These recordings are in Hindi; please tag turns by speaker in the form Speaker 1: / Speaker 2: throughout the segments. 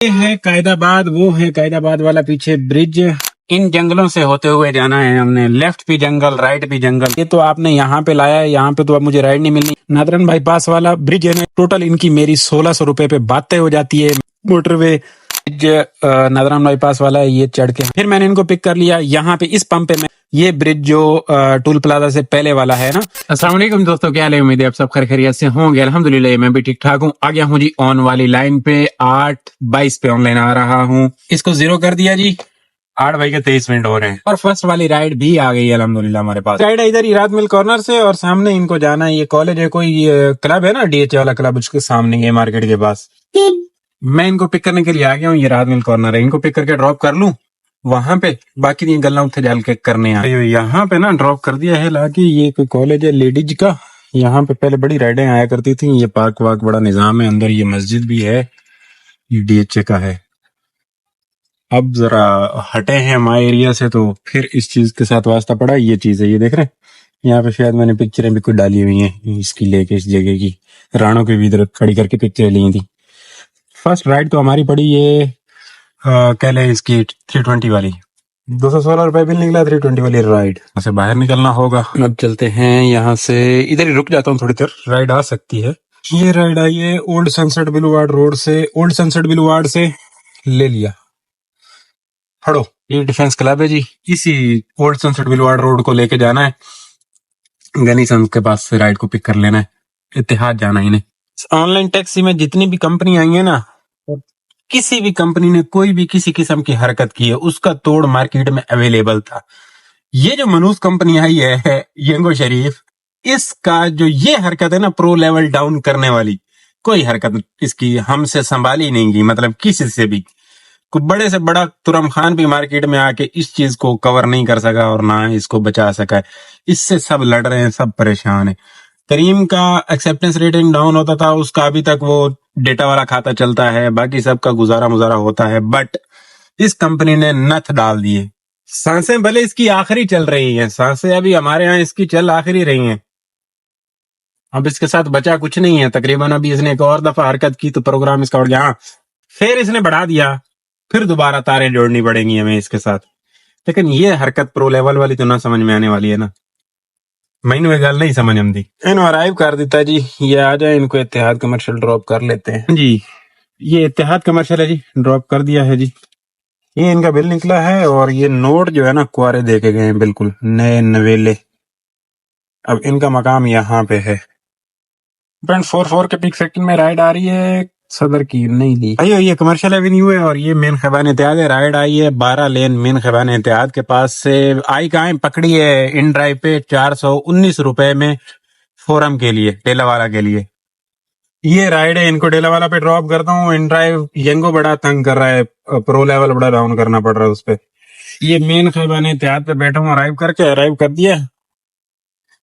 Speaker 1: ये है कायदाबाद, वो है कायदाबाद वाला पीछे ब्रिज। इन जंगलों से होते हुए जाना है हमने। लेफ्ट भी जंगल, राइट भी जंगल। ये तो आपने यहाँ पे लाया है, यहाँ पे तो अब मुझे राइड नहीं मिलनी। नादरन बाईपास वाला ब्रिज है ना, टोटल इनकी मेरी 1600 रुपए पे बातें हो जाती है। मोटरवे ब्रिज नादरन बाईपास वाला है, ये चढ़ के फिर मैंने इनको पिक कर लिया यहाँ पे इस पंप पे। मैं ये ब्रिज जो टूल प्लाजा से पहले वाला है ना। अस्सलाम वालेकुम दोस्तों, क्या हाल है? उम्मीद है आप सब खैरियत से होंगे। अल्हम्दुलिल्लाह मैं भी ठीक ठाक हूँ। आ गया हूँ जी ऑन वाली लाइन पे। 8:22 पे ऑनलाइन आ रहा हूँ। इसको 0 कर दिया जी। 8:23 हो रहे हैं और फर्स्ट वाली राइड भी आ गई अल्हम्दुलिल्लाह हमारे पास। राइड है इधर ही रात मिल कॉर्नर से और सामने इनको जाना है। ये कॉलेज है, कोई क्लब है ना, डीएच वाला क्लब, उसके सामने ये मार्केट के पास। मैं इनको पिक करने के लिए आ गया हूँ। ये रात मिल कॉर्नर है, इनको पिक करके ड्रॉप कर लूं वहां पे। बाकी ये गल्ला उठे जाल के करने आए यहाँ पे ना, ड्रॉप कर दिया है लाके। ये कोई कॉलेज है लेडीज का। यहाँ पे पहले बड़ी राइडें आया करती थी। ये पार्क वार्क बड़ा निजाम है अंदर। ये मस्जिद भी है, ये डीएचए का है। अब जरा हटे हैं हमारे एरिया से तो फिर इस चीज के साथ वास्ता पड़ा। ये चीज है, ये देख रहे हैं, यहाँ पे शायद मैंने पिक्चरें भी कुछ डाली हुई हैं इसकी लेके, इस जगह की। राणों की भी इधर खड़ी करके पिक्चरें ली थी। फर्स्ट राइड तो हमारी पड़ी ये कह लें इसकी 320 वाली। 216 रुपए बिल निकला 320 वाली राइड। यहाँ से बाहर निकलना होगा। अब चलते हैं यहाँ से। इधर ही रुक जाता हूँ थोड़ी देर, राइड आ सकती है। ये राइड आई है ओल्ड सनसेट बुलवार्ड रोड से। ओल्ड सनसेट बुलवार्ड से ले लिया। फड़ो, ये डिफेंस क्लब है जी। इसी ओल्ड सनसेट बुलवार्ड रोड को लेके जाना है। गनी सन के पास से राइड को पिक कर लेना है। इत्तेहाद जाना है इन्हें। ऑनलाइन टैक्सी में जितनी भी कंपनी आई है ना, किसी भी कंपनी ने कोई भी किसी किस्म की हरकत की है उसका तोड़ मार्केट में अवेलेबल था। ये जो मनूस कंपनी आई है यंगो शरीफ, इसका जो ये हरकत है ना, प्रो लेवल डाउन करने वाली, कोई हरकत इसकी हमसे संभाली नहीं गई। मतलब किसी से भी। कोई बड़े से बड़ा तुरम खान भी मार्केट में आके इस चीज को कवर नहीं कर सका और ना इसको बचा सका है। इससे सब लड़ रहे हैं, सब परेशान है। करीम का एक्सेप्टेंस रेटिंग डाउन होता था, उसका अभी तक वो डेटा वाला खाता चलता है, बाकी सबका गुजारा मुजारा होता है। बट इस कंपनी ने नथ डाल दिए। सांसें भले इसकी आखिरी चल रही हैं, सांसें अभी हमारे यहाँ इसकी चल आखिरी रही हैं। अब इसके साथ बचा कुछ नहीं है तकरीबन। अभी इसने एक और दफा हरकत की तो प्रोग्राम इसका उड़ गया। हाँ, फिर इसने बढ़ा दिया, फिर दोबारा तारें जोड़नी पड़ेंगी हमें इसके साथ। लेकिन ये हरकत प्रो लेवल वाली तो ना समझ में आने वाली है ना। मैंने गल नहीं समझ आती। इन्हों अराइव कर दिता जी। ये आ जाए, इनको इत्तेहाद कमर्शियल ड्रॉप कर लेते हैं जी। ये इत्तेहाद कमर्शियल है जी, ड्रॉप कर दिया है जी। ये इनका बिल निकला है और ये नोट जो है ना कुआरे देके गए हैं, बिल्कुल नए नवेले। अब इनका मकाम यहाँ पे है। 0.44 के पिक सेकंड में राइड आ रही है सदर की, नहीं ली भाई। ये कमर्शियल एवेन्यू है और ये मेन खैबान इत्तेहाद है। राइड आई है 12 लेन मेन खैबान इत्तेहाद के पास से। आई कहाँ पकड़ी है इन ड्राइव पे 419 रुपए में फोरम के लिए, डेलावाला के लिए। ये राइड है, इनको डेलावाला पे ड्रॉप करता हूँ। इन ड्राइव यंगो बड़ा तंग कर रहा है, प्रो लेवल बड़ा डाउन करना पड़ रहा है उस पे। ये मेन खैबान इत्तेहाद पे बैठा हूँ, अराइव कर दिया।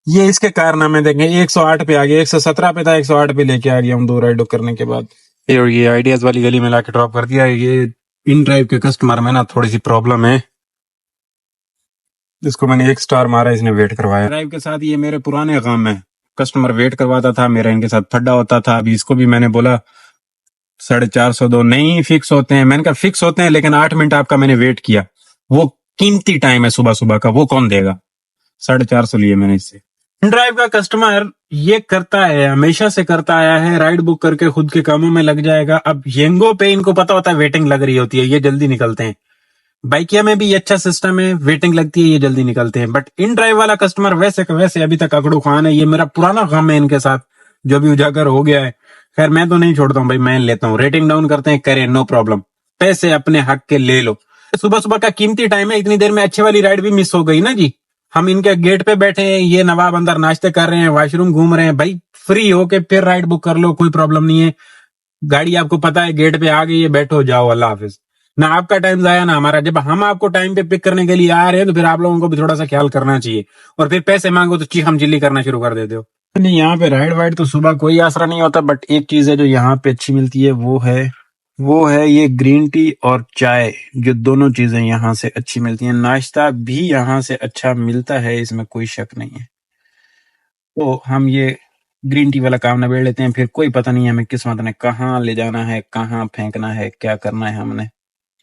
Speaker 1: ये इसके कारनामे देखें, 108 पे आ गया, 117 पे था, 108 पे लेके आ गया हूँ 2 राइड करने के बाद। और ये आइडियाज वाली गली में लाके ड्रॉप कर दिया। ये इन ड्राइव के कस्टमर में ना थोड़ी सी प्रॉब्लम है। इसको मैंने 1 स्टार मारा, इसने वेट करवाया। ड्राइव के साथ ये मेरे पुराने काम में कस्टमर वेट करवाता था, मेरा इनके साथ फड्डा होता था। अभी इसको भी मैंने बोला 450 दो। नहीं फिक्स होते हैं, मैंने कहा फिक्स होते हैं लेकिन 8 मिनट आपका मैंने वेट किया, वो कीमती टाइम है सुबह सुबह का, वो कौन देगा। 450 लिए मैंने इससे। ड्राइव का कस्टमर ये करता है, हमेशा से करता आया है, राइड बुक करके खुद के कामों में लग जाएगा। अब येंगो पे इनको पता होता है वेटिंग लग रही होती है, ये जल्दी निकलते हैं। बाइकिया में भी ये अच्छा सिस्टम है, वेटिंग लगती है, ये जल्दी निकलते हैं। बट इन ड्राइव वाला कस्टमर वैसे वैसे अभी तक अकड़ू खान है। ये मेरा पुराना काम है इनके साथ, जो भी उजागर हो गया है। खैर मैं तो नहीं छोड़ता हूँ भाई, मैं लेता हूँ। रेटिंग डाउन करते हैं, करें, नो प्रॉब्लम। पैसे अपने हक के ले लो। सुबह सुबह का कीमती टाइम है, इतनी देर में अच्छी वाली राइड भी मिस हो गई ना जी। हम इनके गेट पे बैठे हैं, ये नवाब अंदर नाश्ते कर रहे हैं, वॉशरूम घूम रहे हैं। भाई फ्री होके फिर राइड बुक कर लो, कोई प्रॉब्लम नहीं है। गाड़ी आपको पता है गेट पे आ गई है, बैठो, जाओ, अल्लाह हाफिज। ना आपका टाइम जाया ना हमारा। जब हम आपको टाइम पे पिक करने के लिए आ रहे हैं तो फिर आप लोगों को भी थोड़ा सा ख्याल करना चाहिए। और फिर पैसे मांगो तो चीखम चिल्ली करना शुरू कर देते हो। नहीं, यहाँ पे राइड वाइड तो सुबह कोई आसरा नहीं होता। बट एक चीज है जो यहाँ पे अच्छी मिलती है, वो है ये ग्रीन टी और चाय, जो दोनों चीजें यहाँ से अच्छी मिलती हैं। नाश्ता भी यहाँ से अच्छा मिलता है, इसमें कोई शक नहीं है। तो हम ये ग्रीन टी वाला काम निबेड़ लेते हैं, फिर कोई पता नहीं है हमें किस्मत ने कहाँ ले जाना है, कहाँ फेंकना है, क्या करना है। हमने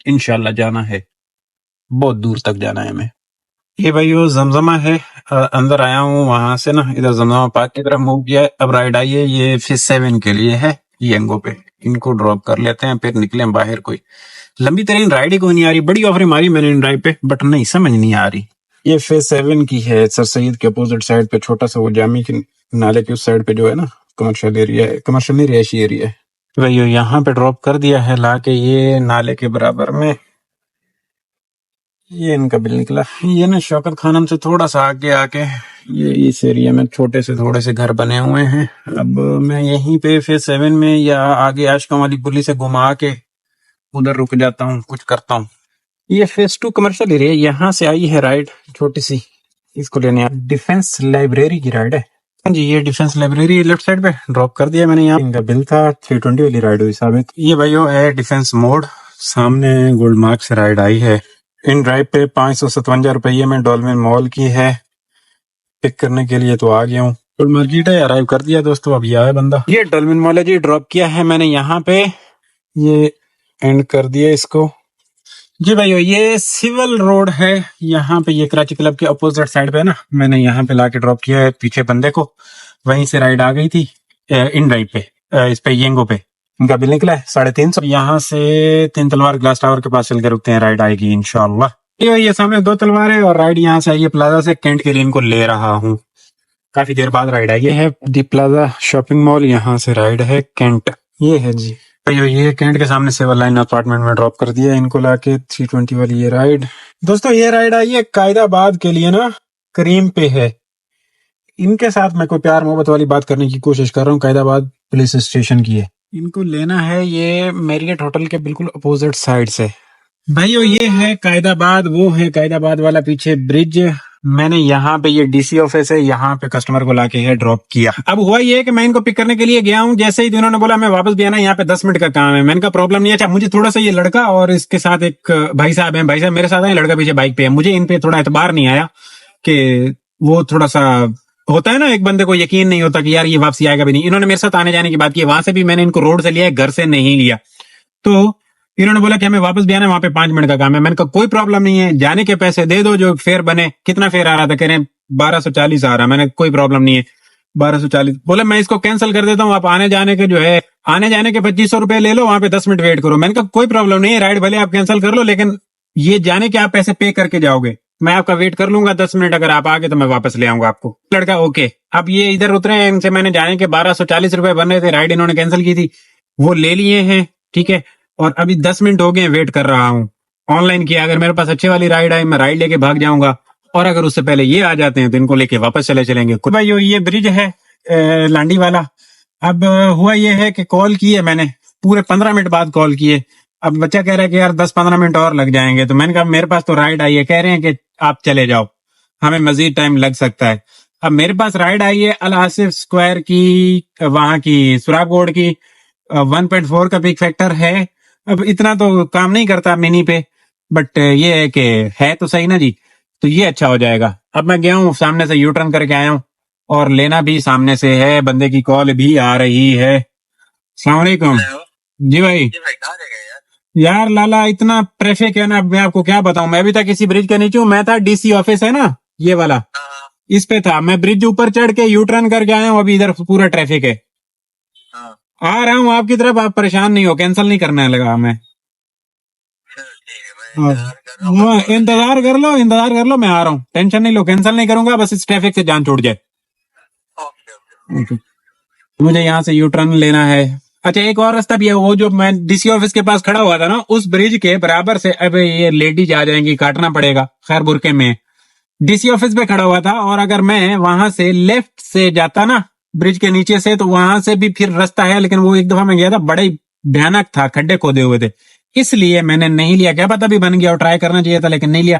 Speaker 1: इंशाल्लाह जाना है, बहुत दूर तक जाना है हमें। ये भाई वो जमजमा है, अंदर आया हूँ वहां से ना, इधर जमजमा पार्क की तरफ मूव किया है। अब राइड आई है, ये फिश 7 के लिए है यंगो पे। इनको ड्रॉप कर लेते हैं, फिर निकले बाहर। कोई लंबी तरीन राइड ही कोई नहीं आ रही, बड़ी ऑफर मारी मैंने इन ड्राइव पे, बट नहीं समझ नहीं आ रही। ये फेज 7 की है, सर सैयद के अपोजिट साइड पे, छोटा सा वो जामी के नाले के उस साइड पे जो है ना, कमर्शियल एरिया है, कमर्शियल नहीं रिहायशी एरिया है भाई। यहाँ पे ड्रॉप कर दिया है लाके ये नाले के बराबर में। ये इनका बिल निकला। ये ना शौकत खानम से थोड़ा सा आगे आके ये इस एरिया में छोटे से थोड़े से घर बने हुए हैं। अब मैं यहीं पे फेज 7 में या आगे आशका वाली पुली से घुमा के उधर रुक जाता हूँ, कुछ करता हूँ। ये फेज 2 कमर्शियल एरिया, यहाँ से आई है राइड छोटी सी, इसको लेने डिफेंस लाइब्रेरी की राइड है। हाँ जी, ये डिफेंस लाइब्रेरी लेफ्ट साइड पे ड्रॉप कर दिया मैंने। यहाँ इनका बिल था 320 वाली राइड हुई साबित। ये भाइयों है डिफेंस मोड, सामने गोल्ड मार्क से राइड आई है। इन ड्राइव पे 557 रुपये में डॉल्फिन मॉल की है। पिक करने के लिए तो आ गया हूँ। गोल्ड मार्केट है, अराइव कर दिया दोस्तों, अब ये आया बंदा। ये डॉल्फिन मॉल है जी, ड्रॉप किया है मैंने यहाँ पे। ये एंड कर दिया इसको जी भाइयों। ये सिविल रोड है, यहाँ पे ये कराची क्लब के अपोजिट साइड पे है ना, मैंने यहाँ पे लाके ड्रॉप किया है पीछे बंदे को। वहीं से राइड आ गई थी इन ड्राइव पे, इस पे येंगो पे। इनका बिल निकला है 350। यहाँ से 3 तलवार ग्लास टावर के पास चल के रुकते हैं, राइड आएगी इंशाल्लाह। ये सामने 2 तलवार है और राइड यहाँ से आई है प्लाजा से। कैंट के लिए इनको ले रहा हूँ, काफी देर बाद राइड आई है। दी प्लाजा शॉपिंग मॉल, यहाँ से राइड है कैंट। ये है जी भाइयों, ये कैंट के सामने सिविल लाइन अपार्टमेंट में ड्रॉप कर दिया इनको लाके 320 वाली ये राइड। दोस्तों ये राइड आई है कायदाबाद के लिए ना, करीम पे है। इनके साथ मैं कोई प्यार मोहब्बत वाली बात करने की कोशिश कर रहा हूँ, कायदाबाद पुलिस स्टेशन की है। इनको लेना है ये मैरियट होटल के बिल्कुल अपोजिट साइड से। भाइयों ये है कायदाबाद, वो है कायदाबाद वाला पीछे ब्रिज। मैंने यहाँ पे, ये डीसी ऑफिस है, यहाँ पे कस्टमर को लाके है ड्रॉप किया। अब हुआ ये कि मैं इनको पिक करने के लिए गया हूँ, जैसे ही इन्होंने बोला मैं वापस भी आना, यहाँ पे 10 मिनट का काम है। मैंने कहा प्रॉब्लम नहीं है। अच्छा, मुझे थोड़ा सा ये लड़का और इसके साथ एक भाई साहब है, भाई साहब मेरे साथ है, लड़का पीछे बाइक पे है। मुझे इन पे थोड़ा एतबार नहीं आया कि वो थोड़ा सा होता है ना, एक बंदे को यकीन नहीं होता कि यार ये वापसी आएगा भी नहीं। इन्होंने मेरे साथ आने जाने की बात की, वहां से भी मैंने इनको रोड से लिया है, घर से नहीं लिया। तो इन्होंने बोला कि हमें वापस भी आना है, वहां पे 5 मिनट का काम है। मैंने कहा कोई प्रॉब्लम नहीं है, जाने के पैसे दे दो जो फेयर बने। कितना फेयर आ रहा था? कह रहे 1240 आ रहा। मैंने कोई प्रॉब्लम नहीं है, 1240। बोले मैं इसको कैंसिल कर देता हूँ, आप आने जाने के जो है, आने जाने के 2500 रुपए ले लो, वहां पे 10 मिनट वेट करो। मैंने कहा कोई प्रॉब्लम नहीं है, राइड भले आप कैंसिल कर लो, लेकिन ये जाने के आप पैसे पे करके जाओगे, मैं आपका वेट कर लूंगा 10 मिनट। अगर आप आगे तो मैं वापस ले आऊंगा आपको। लड़का ओके। अब ये इधर उतरे हैं, इनसे मैंने जाने के 1240 रुपए बन रहे थे, राइड इन्होंने कैंसिल की थी, वो ले लिए हैं, ठीक है। और अभी 10 मिनट हो गए, वेट कर रहा हूँ। ऑनलाइन किया, अगर मेरे पास अच्छी वाली राइड आई, मैं राइड लेके भाग जाऊंगा, और अगर उससे पहले ये आ जाते हैं तो इनको लेके वापस चलेंगे। भाई ये ब्रिज है लांडी वाला। अब हुआ ये है कि कॉल की है मैंने, पूरे 15 मिनट बाद कॉल किए। अब बच्चा कह रहा है कि यार 10-15 मिनट और लग जाएंगे। तो मैंने कहा मेरे पास तो राइड आई है, कह रहे हैं कि आप चले जाओ, हमें मजीद टाइम लग सकता है। अब मेरे पास राइड आई है अल आसिफ स्क्वायर की, वहां की सुराब गोड की, 1.4 का पिक फैक्टर है। अब इतना तो काम नहीं करता मिनी पे, बट ये है कि है तो सही ना जी, तो ये अच्छा हो जाएगा। अब मैं गया हूँ, सामने से यू टर्न करके आया हूँ, और लेना भी सामने से है। बंदे की कॉल भी आ रही है। अस्सलाम वालेकुम जी भाई। यार लाला इतना ट्रैफिक है ना, मैं आपको क्या बताऊं। मैं अभी तक किसी ब्रिज के नीचे हूँ। मैं था डीसी ऑफिस है ना ये वाला, इस पे था। मैं ब्रिज ऊपर चढ़ के यू टर्न करके आया हूँ, अभी इधर पूरा ट्रैफिक है। आ रहा हूँ आपकी तरफ, आप परेशान नहीं हो, कैंसिल नहीं करने लगा हमें। इंतजार कर लो, मैं आ रहा हूँ, टेंशन नहीं लो, कैंसिल नहीं करूंगा, बस इस ट्रैफिक से जान छूट जाए। मुझे यहाँ से यू टर्न लेना है। अच्छा एक और रास्ता भी है, वो जो मैं डीसी ऑफिस के पास खड़ा हुआ था ना, उस ब्रिज के बराबर से, अब ये लेडीज आ जाएंगी, काटना पड़ेगा, खैर बुरके में। डीसी ऑफिस पे खड़ा हुआ था, और अगर मैं वहां से लेफ्ट से जाता ना ब्रिज के नीचे से, तो वहां से भी फिर रास्ता है, लेकिन वो एक दफा मैं गया था, बड़ा ही भयानक था, खड्डे खोदे हुए थे, इसलिए मैंने नहीं लिया। क्या पता भी बन गया और ट्राई करना चाहिए था, लेकिन नहीं लिया।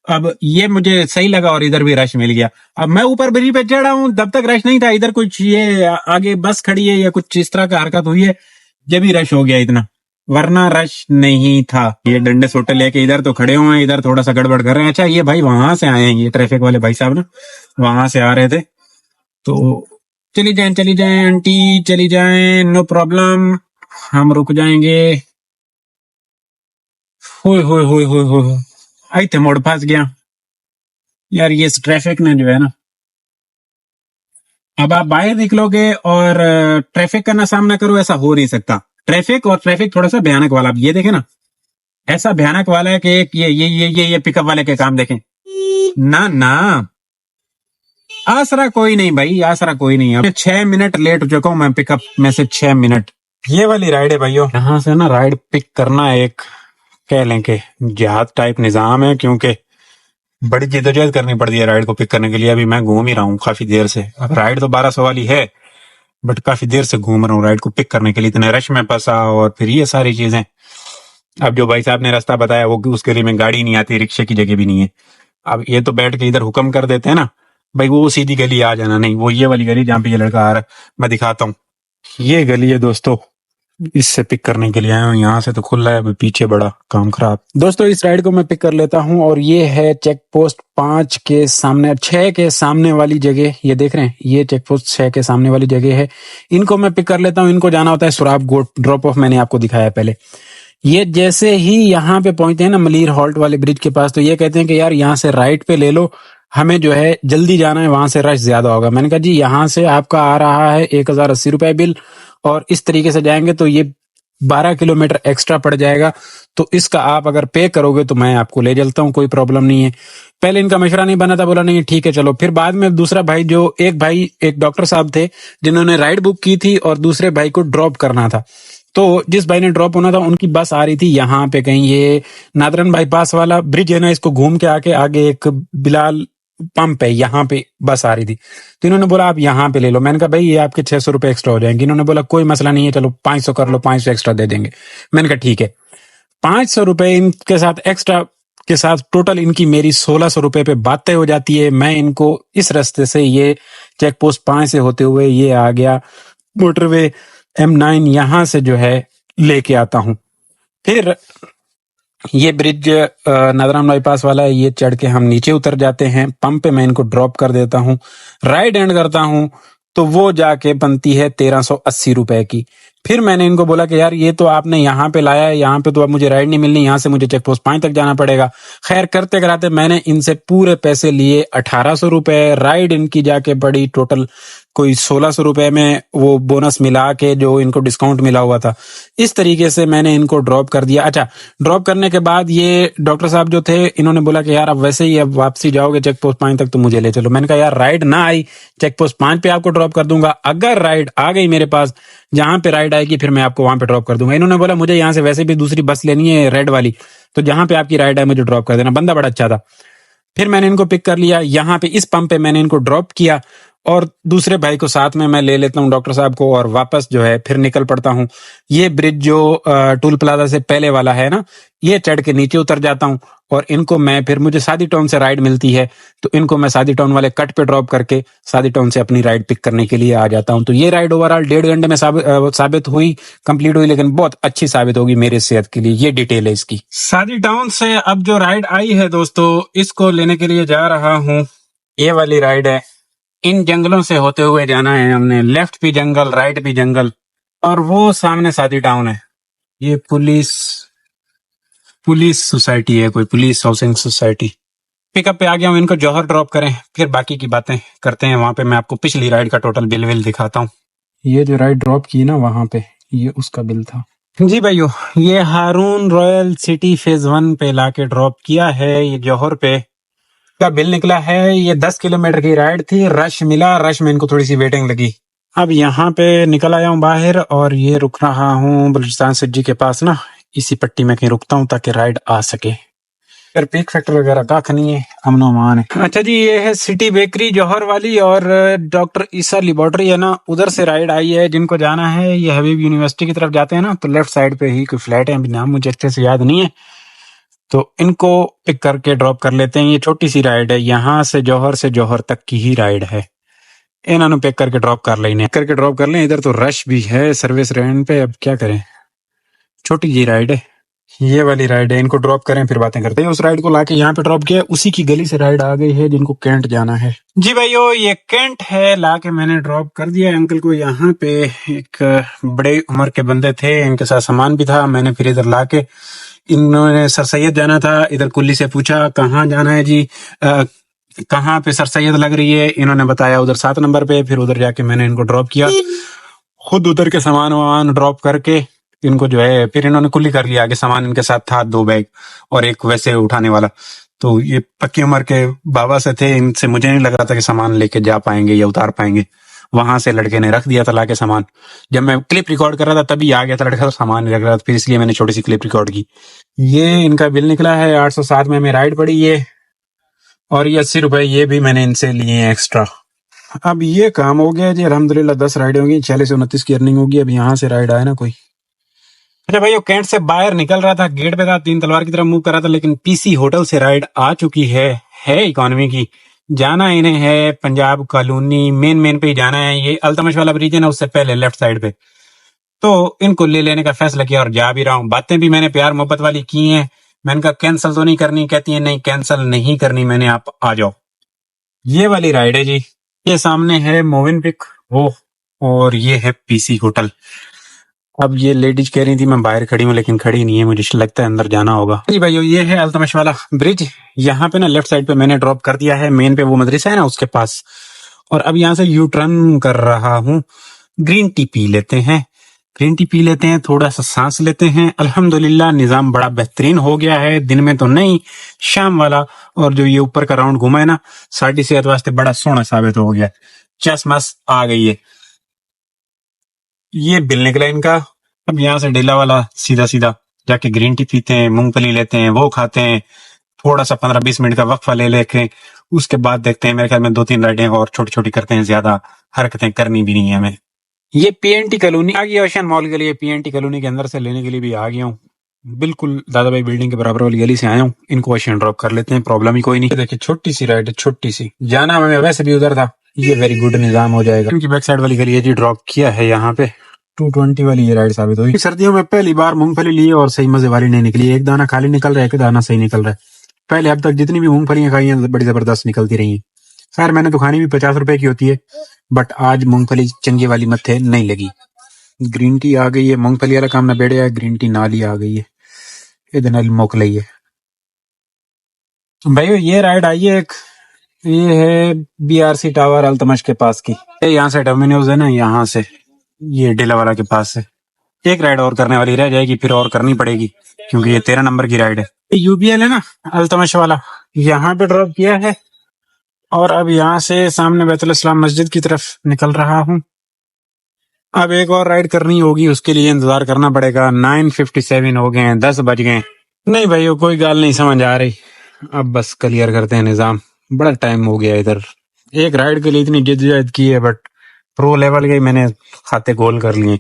Speaker 1: अब ये मुझे सही लगा और इधर भी रश मिल गया। अब मैं ऊपर ब्रिज पे चढ़ा हूँ, तब तक रश नहीं था। इधर कुछ ये आगे बस खड़ी है या कुछ इस तरह का हरकत हुई है, जब भी रश हो गया इतना, वरना रश नहीं था। ये डंडे सोटे लेके इधर तो खड़े हुए हैं, इधर थोड़ा सा गड़बड़ कर रहे हैं। अच्छा ये भाई वहां से आए हैं, ये ट्रैफिक वाले भाई साहब ना वहां से आ रहे थे, तो चली जाएं आंटी, चली जाएं, नो प्रॉब्लम, हम रुक जाएंगे। होय होय होय होय होय, आई थे मोड़ फंस गया यार, ये ट्रैफिक ने जो है ना। अब आप बाहर निकलोगे और ट्रैफिक का ना सामना करो, ऐसा हो नहीं सकता। ट्रैफिक थोड़ा सा भयानक वाला, अब ये देखे ना, ऐसा भयानक वाला है कि एक ये पिकअप वाले के काम देखें ना ना। आसरा कोई नहीं भाई, आसरा कोई नहीं। अब 6 मिनट लेट हो चुका हूं मैं पिकअप में से, 6 मिनट। ये वाली राइड है भाइयों, यहाँ से ना राइड पिक करना एक कह लें कि जिहाद टाइप निजाम है, क्योंकि बड़ी जिद्दोजहद करनी पड़ती है राइड को पिक करने के लिए। अभी मैं घूम ही रहा हूँ काफी देर से, अब राइड तो 1200 वाली है, बट काफी देर से घूम रहा हूँ राइड को पिक करने के लिए, इतने रश में फंसा और फिर ये सारी चीजें। अब जो भाई साहब ने रास्ता बताया वो उस गली में गाड़ी नहीं आती, रिक्शे की जगह भी नहीं है। अब ये तो बैठ के इधर हुक्म कर देते हैं ना भाई वो सीधी गली आ जाना, नहीं वो ये वाली गली जहाँ पे ये लड़का आ रहा है, मैं दिखाता हूँ। ये गली है दोस्तों, इससे पिक करने के लिए आया हूँ। यहाँ से तो खुला है, अभी पीछे बड़ा काम खराब। दोस्तों इस राइड को मैं पिक कर लेता हूँ, और ये है चेक पोस्ट 5 के सामने, 6 के सामने वाली जगह। ये देख रहे हैं, ये चेक पोस्ट 6 के सामने वाली जगह है। इनको मैं पिक कर लेता हूँ। इनको जाना होता है सुराब गोट ड्रॉप ऑफ, मैंने आपको दिखाया पहले। ये जैसे ही यहाँ पे पहुंचते हैं ना मलीर हॉल्ट वाले ब्रिज के पास, तो ये कहते हैं कि यार यहाँ से राइट पे ले लो, हमें जो है जल्दी जाना है, वहां से रश ज्यादा होगा। मैंने कहा जी यहाँ से आपका आ रहा है 1080 रुपए बिल, और इस तरीके से जाएंगे तो ये 12 किलोमीटर एक्स्ट्रा पड़ जाएगा, तो इसका आप अगर पे करोगे तो मैं आपको ले चलता हूँ, कोई प्रॉब्लम नहीं है। पहले इनका मशवरा नहीं बना था, बोला नहीं ठीक है चलो। फिर बाद में दूसरा भाई, जो एक डॉक्टर साहब थे जिन्होंने राइड बुक की थी, और दूसरे भाई को ड्रॉप करना था। तो जिस भाई ने ड्रॉप होना था उनकी बस आ रही थी यहाँ पे कहीं, ये नादरन बाईपास वाला ब्रिज है ना, इसको घूम के आके आगे एक बिलाल पंप है, यहाँ पे बस आ रही थी। तो इन्होंने बोला आप यहाँ पे ले लो। मैंने कहा भाई ये आपके 600 रुपए एक्स्ट्रा हो जाएंगे। इन्होंने बोला कोई मसला नहीं है, चलो 500 कर लो, 500 एक्स्ट्रा दे देंगे। मैंने कहा ठीक है। 500 रुपए इनके साथ एक्स्ट्रा के साथ टोटल इनकी मेरी 1600 रुपए पे बातें हो जाती है। मैं इनको इस रास्ते से, ये चेक पोस्ट 5 से होते हुए ये आ गया मोटरवे M9, यहां से जो है लेके आता हूं। फिर ये ब्रिज नादरान बाईपास वाला है, ये चढ़ के हम नीचे उतर जाते हैं। पंप पे मैं इनको ड्रॉप कर देता हूँ, राइट एंड करता हूँ, तो वो जाके बनती है 1380 रुपए की। फिर मैंने इनको बोला कि यार ये तो आपने यहाँ पे लाया है, यहाँ पे तो अब मुझे राइड नहीं मिलनी, यहाँ से मुझे चेक पोस्ट 5 तक जाना पड़ेगा। खैर करते कराते मैंने इनसे पूरे पैसे लिए 1800 रुपए। राइड इनकी जाके पड़ी टोटल कोई 1600 रुपए में, वो बोनस मिला के जो इनको डिस्काउंट मिला हुआ था। इस तरीके से मैंने इनको ड्रॉप कर दिया। अच्छा, ड्रॉप करने के बाद ये डॉक्टर साहब जो थे, इन्होंने बोला कि यार अब वैसे ही अब वापसी जाओगे चेक पोस्ट 5 तक तो मुझे ले चलो। मैंने कहा यार राइड ना आई, चेक पोस्ट 5 पे आपको ड्रॉप कर दूंगा, अगर राइड आ गई मेरे पास, जहां पे राइड आएगी फिर मैं आपको वहां पे ड्रॉप कर दूंगा। इन्होंने बोला मुझे यहाँ से वैसे भी दूसरी बस लेनी है रेड वाली, तो जहां पे आपकी राइड है मुझे ड्रॉप कर देना। बंदा बड़ा अच्छा था। फिर मैंने इनको पिक कर लिया, यहाँ पे इस पंप पे मैंने इनको ड्रॉप किया, और दूसरे भाई को साथ में मैं ले लेता हूँ डॉक्टर साहब को, और वापस जो है फिर निकल पड़ता हूँ। ये ब्रिज जो टूल प्लाजा से पहले वाला है ना, ये चढ़ के नीचे उतर जाता हूँ, और इनको मैं फिर, मुझे सादी टाउन से राइड मिलती है, तो इनको मैं सादी टाउन वाले कट पे ड्रॉप करके सादी टाउन से अपनी राइड पिक करने के लिए आ जाता हूँ। तो ये राइड ओवरऑल 1.5 घंटे में साबित हुई, कंप्लीट हुई, लेकिन बहुत अच्छी साबित होगी मेरे सेहत के लिए। ये डिटेल है इसकी। सादी टाउन से अब जो राइड आई है दोस्तों, इसको लेने के लिए जा रहा हूँ। ये वाली राइड है, इन जंगलों से होते हुए जाना है हमने, लेफ्ट भी जंगल, राइट भी जंगल, और वो सामने सादी टाउन है। ये पुलिस सोसाइटी है, कोई पुलिस हाउसिंग सोसाइटी। पिकअप पे आ गया हूँ, इनको जौहर ड्रॉप करें, फिर बाकी की बातें करते हैं। वहां पे मैं आपको पिछली राइड का टोटल बिल विल दिखाता हूँ। ये जो राइड ड्रॉप की ना वहां पे, ये उसका बिल था जी भाइयों। ये हारून रॉयल सिटी फेज 1 पे लाके ड्रॉप किया है, ये जौहर पे का बिल निकला है। ये 10 किलोमीटर की राइड थी, रश मिला, रश में इनको थोड़ी सी वेटिंग लगी। अब यहाँ पे निकल आया हूँ बाहर, और ये रुक रहा हूँ बलूचिस्तान सिटी के पास ना, इसी पट्टी में कहीं रुकता हूँ ताकि राइड आ सके। फिर पीक फैक्टर वगैरह का नहीं है, अमनो अमान है। अच्छा जी, ये है सिटी बेकरी जौहर वाली, और डॉक्टर ईसा लेबोरेटरी है ना, उधर से राइड आई है। जिनको जाना है ये हबीब यूनिवर्सिटी की तरफ जाते हैं ना, तो लेफ्ट साइड पे ही कोई फ्लैट है, अभी नाम मुझे अच्छे से याद नहीं है, तो इनको पिक करके ड्रॉप कर लेते हैं। ये छोटी सी राइड है, यहाँ से जौहर तक की ही राइड है। इन्होंने पिक करके ड्रॉप कर लें। इधर तो रश भी है सर्विस रैंड पे, अब क्या करें, छोटी जी राइड है। ये वाली राइड है, इनको ड्रॉप करें फिर बातें करते हैं। उस राइड को लाके यहाँ पे ड्रॉप किया, उसी की गली से राइड आ गई है जिनको कैंट जाना है। जी भाइयों, ये कैंट है, लाके मैंने ड्रॉप कर दिया अंकल को यहाँ पे। एक बड़े उम्र के बंदे थे, इनके साथ सामान भी था। मैंने फिर इधर लाके, इन्होंने सर सैयद जाना था, इधर कुल्ली से पूछा कहाँ जाना है जी, कहाँ पे सर सैयद लग रही है, इन्होंने बताया उधर 7 नंबर पे। फिर उधर जाके मैंने इनको ड्रॉप किया, खुद उधर के सामान वामान ड्रॉप करके इनको जो है फिर इन्होंने कुल्ली कर लिया। आगे सामान इनके साथ था 2 बैग और एक वैसे उठाने वाला। तो ये पक्की उम्र के बाबा से थे, इनसे मुझे नहीं लग रहा था कि सामान लेके जा पाएंगे या उतार पाएंगे। वहां से लड़के ने रख दिया था लाके सामान। जब मैं क्लिप रिकॉर्ड कर रहा था तभी आ गया था लड़का, तो सामान नहीं रख रहा था, फिर इसलिए मैंने छोटी सी क्लिप रिकॉर्ड की। ये इनका बिल निकला है 807 में हमें राइड पड़ी है, और ये 80 रुपए ये भी मैंने इनसे लिए हैं एक्स्ट्रा। अब ये काम हो गया जी, अल्हम्दुलिल्लाह 10 राइड होगी, 46-29 की अर्निंग होगी। अब यहाँ से राइड आए ना कोई। अच्छा भाई, वो कैंट से बाहर निकल रहा था, गेट पे था, 3 तलवार की तरफ मूव कर रहा था, लेकिन पीसी होटल से राइड आ चुकी है इकोनॉमी की। जाना इन्हें है पंजाब कॉलोनी, मेन पे ही जाना है। ये अल्तमश वाला ब्रिज है ना, उससे पहले लेफ्ट साइड पे। तो इनको ले लेने का फैसला किया और जा भी रहा हूँ। बातें भी मैंने प्यार मोहब्बत वाली की हैं। मैंने कहा कैंसिल तो नहीं करनी, कहती है नहीं कैंसिल नहीं करनी मैंने, आप आ जाओ। ये वाली राइड है जी। ये सामने है मोविनपिक वो, और ये है पीसी होटल। अब ये लेडीज कह रही थी मैं बाहर खड़ी हूँ, लेकिन खड़ी नहीं है, मुझे लगता है अंदर जाना होगा। जी भाइयों, ये है अल्तमश वाला ब्रिज। यहाँ पे ना लेफ्ट साइड पे मैंने ड्रॉप कर दिया है, मेन पे वो मदरसा है ना उसके पास। और अब यहाँ से यू टर्न कर रहा हूँ। ग्रीन टी पी लेते हैं, ग्रीन टी पी लेते हैं, थोड़ा सा सांस लेते हैं। अल्हम्दुलिल्लाह निजाम बड़ा बेहतरीन हो गया है, दिन में तो नहीं, शाम वाला। और जो ये ऊपर का राउंड घुमा है ना, साड़ी सेहत वास्ते बड़ा सोना साबित हो गया। चस मस आ गई है। ये बिल निकला इनका। अब यहाँ से डेला वाला सीधा सीधा जाके ग्रीन टी पीते हैं, मूंगफली लेते हैं, वो खाते हैं, थोड़ा सा 15-20 मिनट का वक्फा ले लेके उसके बाद देखते हैं। मेरे ख्याल में 2-3 राइडें और छोटी छोटी करते हैं, ज्यादा हरकतें करनी भी नहीं है हमें। ये पीएनटी कॉलोनी आ गया, ओशन मॉल के लिए पीएनटी कॉलोनी के अंदर से लेने के लिए भी आ गया हूँ। बिल्कुल दादा भाई बिल्डिंग के बराबर वाली गली से आया हूँ। इनको ओशन ड्रॉप कर लेते हैं, प्रॉब्लम ही कोई नहीं। देखिए छोटी सी राइड है, छोटी सी। जाना हमें वैसे भी उधर था, ये वेरी गुड निजाम हो जाएगा। क्योंकि बैक साइड वाली गली है जी, ड्रॉप किया है यहाँ पे। 220 वाली ये राइड साबित हुई। सर्दियों में पहली बार मूंगफली ली और सही मजे वाली नहीं निकली। एक दाना खाली निकल रहा है, एक दाना सही निकल रहा है। पहले अब तक जितनी भी मूंगफलियां खाई हैं बड़ी जबरदस्त निकलती रही हैं। खैर मैंने तो खानी भी 50 रुपए की होती है, बट आज मूंगफली चंगी वाली मत्थे नहीं लगी। ग्रीन टी आ गई है, मूंगफली वाला काम ना बेड़े है, ग्रीन टी नाली आ गई है, ये मोक लई है। भाई ये राइड आई है एक, ये है बीआरसी टावर अल्तमश के पास की। यहाँ से डोमिनोज है ना, यहाँ से ये डेलावाला के पास से। एक राइड और करने वाली रह जाएगी, फिर और करनी पड़ेगी क्योंकि ये 13 नंबर की राइड है। यूबीएल है ना अल्तमश वाला, यहाँ पे ड्रॉप किया है। और अब यहाँ से सामने बैतुल इस्लाम मस्जिद की तरफ निकल रहा हूँ। अब एक और राइड करनी होगी, उसके लिए इंतजार करना पड़ेगा। 9:57 हो गए हैं, 10 बज गए। नहीं भाई कोई गाल नहीं समझ आ रही, अब बस क्लियर करते हैं निजाम। बड़ा टाइम हो गया इधर, एक राइड के लिए इतनी जिद्दजाहद की है, बट प्रो लेवल के मैंने खाते गोल कर लिए।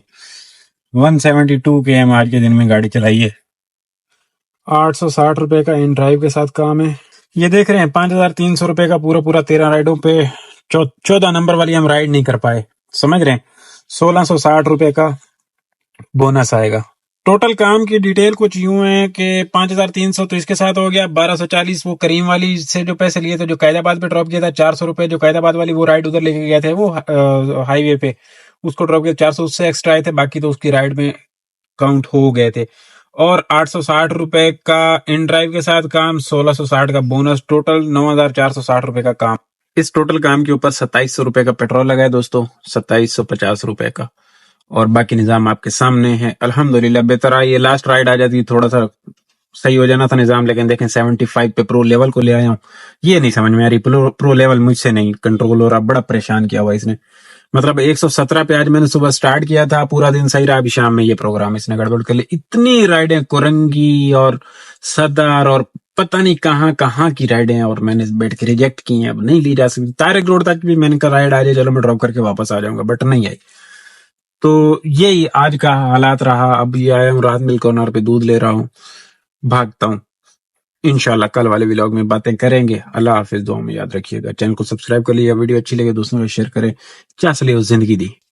Speaker 1: 172 km आज के दिन में गाड़ी चलाई है। 860 रुपए का इन ड्राइव के साथ काम है। ये देख रहे हैं 5300 रुपए का पूरा 13 राइडों पे 14 नंबर वाली हम राइड नहीं कर पाए, समझ रहे हैं। 1660 रुपए का बोनस आएगा। टोटल काम की डिटेल कुछ यूं है कि 5300 तो इसके साथ हो गया, 1240 वो करीम वाली से जो पैसे लिए थे, जो कैदाबाद पे ड्रॉप किया था। 400 रुपए जो कैदाबाद वाली वो राइड उधर लेके गए थे, वो हाईवे पे उसको ड्रॉप किया, 400 उससे एक्स्ट्रा आए थे, बाकी तो उसकी राइड में काउंट हो गए थे। और 860 रुपए का इन ड्राइव के साथ काम, 1660 का बोनस, टोटल 9460 रुपए का काम। इस टोटल काम के ऊपर 2700 रुपए का पेट्रोल लगा है दोस्तों, 2750 रुपए का। और बाकी निजाम आपके सामने है। अल्हम्दुलिल्लाह बेहतर आई। ये लास्ट राइड आ जाती थोड़ा सा सही हो जाना था निजाम, लेकिन देखें 75 पे प्रो लेवल को ले आया हूँ। ये नहीं समझ में आ रही, प्रो लेवल मुझसे नहीं कंट्रोल हो रहा, बड़ा परेशान किया हुआ इसने। मतलब 117 पे आज मैंने सुबह स्टार्ट किया था, पूरा दिन सही रहा, अभी शाम में ये प्रोग्राम इसने गड़बड़ कर ली। इतनी राइडें कुरंगी और सदर और पता नहीं कहाँ की राइडें, और मैंने बैठ के रिजेक्ट की हैं। अब नहीं ली जा सकती। तारक रोड तक भी मैंने कहा राइड आ जाए, चलो मैं ड्रॉप करके वापस आ जाऊंगा, बट नहीं आई। तो यही आज का हालात रहा। अब ये आया हूँ रात मिल कॉर्नर पे, दूध ले रहा हूँ, भागता हूँ। इंशाल्लाह कल वाले व्लॉग में बातें करेंगे। अल्लाह हाफिज, दुआ में याद रखिएगा। चैनल को सब्सक्राइब कर लिया, वीडियो अच्छी लगे दोस्तों को शेयर करें। क्या सली जिंदगी दी।